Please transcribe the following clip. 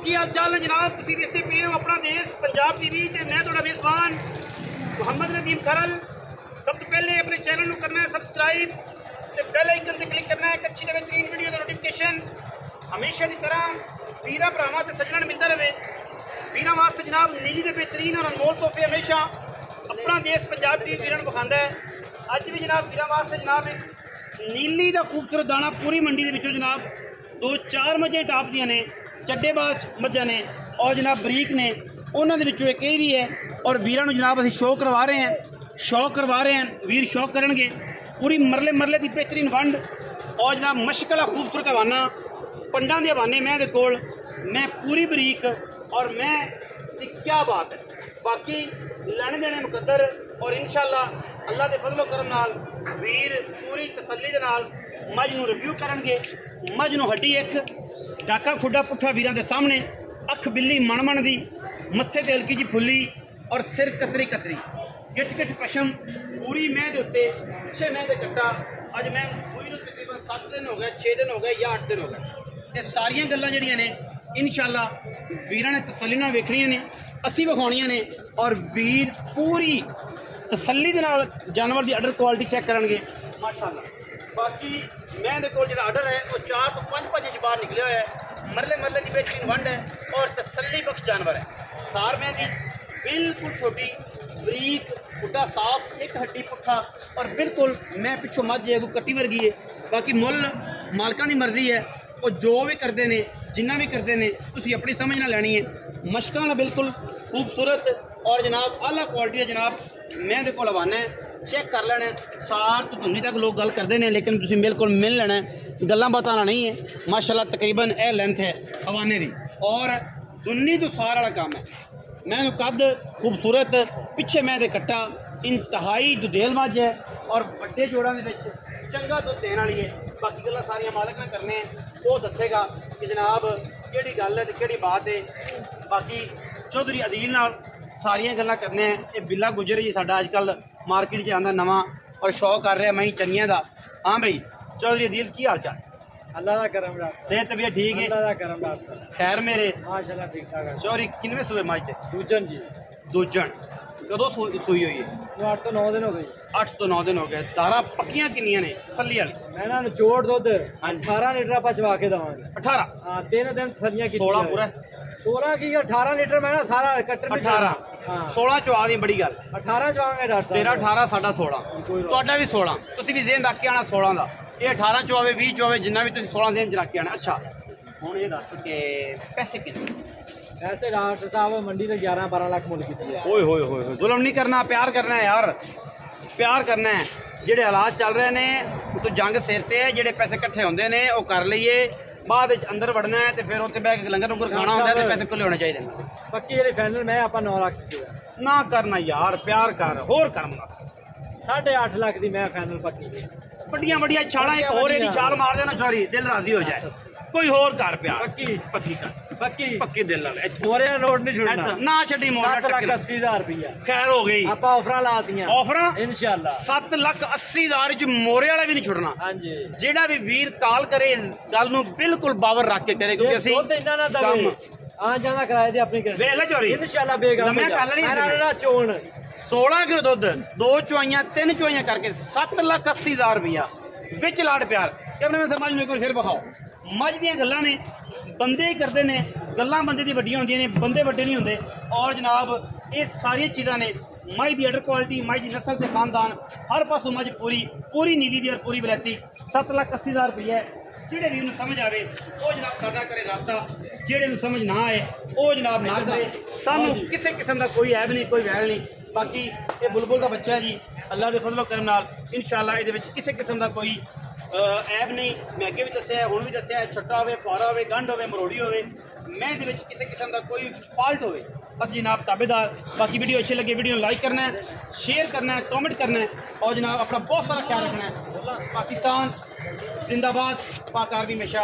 की हाल चाल है जनाब? तुसीं देखते पे हो अपना देश पंजाब टीवी ते मैं तुहाडा मेज़बान मुहम्मद नदीम खरल। सब तो पहले अपने चैनल को करना है सब्सक्राइब ते बेल आइकन ते क्लिक करना है एक अच्छी नवीं वीडियो का नोटिफिकेशन हमेशा की तरह वीरा भरावां ते सज्जणां मिलता रहे। वीरां वास्ते जनाब नीली के बेहतरीन और अनमोल तोहफे हमेशा अपना देश पंजाब टीवी वीरां विखांदा है। अज भी जनाब वीरां वास्ते जनाब एक नीली का खूबसूरत दाना पूरी मंडी के विचों जनाब 2-4 मझां टॉप दियां ने, चड्डेबाज मझां ने और जनाब बरीक ने, उन्होंने विचों एक ये भी है। और वीरां नूं जनाब असीं शौक करवा रहे हैं, वीर शौक करनगे। पूरी मरले मरले की बेहतरीन वंड और जनाब मशक वाला खूबसूरत हवाना पंडां दे हवाने मैं दे कोल, मैं पूरी बरीक और मैं क्या बात है। बाकी लैने देने मुकद्दर और इंशाअल्लाह अल्लाह के फजलो करम नाल वीर पूरी तसल्ली दे नाल मझ नूं रिव्यू करनगे। मझ नूं हड्डी एक डाका खुड्डा पुट्ठा वीरां दे सामने, अख बिल्ली मण दी, मत्थे ते हल्की जी फुल्ली और सिर कतरी कतरी, गिट गिट पशम पूरी मैं दे उत्ते पिछे मैं दे कट्टा। अज मैं पूरी नूं तकरीबन 7 दिन हो गए, 6 दिन हो गए या 8 दिन हो गए। ये सारियां गल्लां जिहड़ियां ने इंशाअल्लाह वीरां ने तसल्ली नाल वेखणियां ने, असीं विखाउणियां ने और वीर पूरी तसल्ली दे नाल जानवर की आर्डर क्वालिटी चैक करनगे माशाअल्लाह। बाकी मैं दे कोल जिहड़ा आर्डर है वो 4 तो 5 भजे बाहर निकलिया होया है। मरले मरले की बेहतरीन वंड है और तसल्ली बख्श जानवर है। सार मैं दी बिल्कुल छोटी बरीक पुट्ठा साफ, एक हड्डी पुट्ठा और बिल्कुल मैं पिछों मझ है कट्टी वर्गी है। बाकी मुल मालकां दी मर्जी है, वो जो भी करते हैं जिन्ना भी करते हैं तुसीं अपनी समझ ना लैनी है। मशकां ना बिल्कुल खूबसूरत और जनाब आला क्वालिटी है। जनाब मैं दे कोल हवाना है, चेक कर लेना है। सार तो धुन्नी तक लोग गल करते हैं लेकिन तुसीं बिल्कुल मिल लेना है, गल्लां बातां वाला नहीं है। माशाअल्लाह तकरीबन यह लेंथ है हवाने की और धुन्नी तो सार वाला काम है। मैं कद खूबसूरत पिछे मैं दे कट्टा इंतहाई दुधेल मझ है और बड़े जोड़ों के चंगा दुध देने वाली है। बाकी गल्लां सारियां मालक ने करने वो दसेगा कि जनाब केड़ी गल है तो केड़ी बात है। बाकी चौधरी अदील नाल सारियां गल्लां करने हैं। ये बिल्ला गुजर जी साडा अजकल मार्केट च आंदा नवा और शौक कर रहा मैं चनिया का। हाँ भाई चौधरी अदील की हाल चाल? अल्लाह का करम डॉक्टर, सेहत तबीयत ठीक है? अल्लाह का करम डॉक्टर, खैर मेरे माशाल्लाह ठीक ठाक है। चौधरी किनवे सूबे मझ ते? दूजन जी। दूजन कदों सूई हुई है? 8 तो 9 दिन हो गए। 8 तो 9 दिन हो गए। दारा पक्कियां किनियां ने तसल्ली वाली? मैं ना निचोड़ दुध 18 लीटर आप चवा के देवांगे। 18? हाँ 3 दिन तसल्लियां की। 16 पूरा? 16 की 18 लीटर मैं ना सारा कट्टर 18 16 चवा दी बड़ी गल। 18 चवांगे डॉक्टर साहब। तेरा 18 साडा 16 तुहाडा भी 16। तुसीं भी ज़हन रख के आना 16 का। ये 18 चवावे 20 चवावे जिन्ना भी तुसीं 16 ज़हन च रख के आना। अच्छा हुण ये दस के पैसे कितने? ऐसे डॉक्टर साहब मंडी ने 11-12 लाख मुल की है। ओए होए होए जुल्म नहीं करना, प्यार करना है यार, प्यार करना है। जेडे हालात चल रहे हैं तो जंग सिर ते है, जेडे पैसे इकट्ठे होंदे ने वो कर लईए, बाद अंदर वड़ना है तो फिर उत्ते बह के लंगर लुंगर खाना होंदा है तो पैसे खुले होने चाहिए। पक्की जेडी फाइनल मैं आप 9 लाख की ना करना यार, प्यार कर होर कर मंगा। 8.5 लाख की मैं फाइनल पक्की। बड़िया बड़िया छाला एक होर एडी छाल मार देना चोरी दिल राजी हो जाए। कोई होर कर प्यार पक्की पक्की कर पक्की पक्की दिल नाल मोरे नोट नहीं छुड़ना ना छड्डी मोड़ 7,80,000 रुपया खैर हो गई। आप ऑफर लातियां ऑफर इंशाल्लाह 7,80,000 च मोरे वाला भी नहीं छुड़ना। हां जी जेड़ा भी वीर कॉल करे गल नूं बिल्कुल बावर रख के करे क्योंकि ਅਸੀਂ ਦੁੱਧ ਇੰਨਾ ਨਾ ਦਵੇ ਆ ਜਾਂਦਾ ਕਿਰਾਏ ਦੀ ਆਪਣੀ ਵੇਖ ਲੈ ਚੋਰੀ इंशाल्लाह बेगा मैं कल नहीं ना चोण 16 किलो दुध 2 चुआइयां 3 चुआइयां करके 7,80,000 रुपया विच लाड़ प्यार अपने में समझ नहीं। फिर बखाओ मझ दियां गल्लां ने, बंदे ही करते हैं गल्लां, बंदे दी वड्डियां होंदियां ने, बंदे वड्डे नहीं होंदे। और जनाब ये सारियां चीज़ां ने मझ दी अडर क्वालिटी, मझ दी नस्ल के खानदान हर पासों मझ पूरी पूरी नीली दी और पूरी बलैती 7,80,000 रुपया है। जेड़े भी उन्हें समझ आवे वो जनाब करना करे राबता, जेड़े नूं समझ ना आए वो जनाब ना करे। सानू किसी किस्म का कोई ऐब नहीं, कोई वैल नहीं। बाकी ये बुलबुल का बच्चा है जी, अल्लाह के फजलो करम नाल इंशाअल्लाह ये किसी किस्म का कोई ऐब नहीं। मैं अगे भी दस्या हुण भी दस्या, छट्टा होवे, फुआरा होवे, गंढ होवे, मरोड़ी होवे, मैं ये किसी किस्म का कोई फॉल्ट होवे बस जनाब ताबेदार। बाकी वीडियो अच्छी लगे वीडियो लाइक करना है, शेयर करना है, कमेंट करना है और जनाब अपना बहुत सारा ख्याल रखना है। पाकिस्तान जिंदाबाद, पाक आर्मी हमेशा।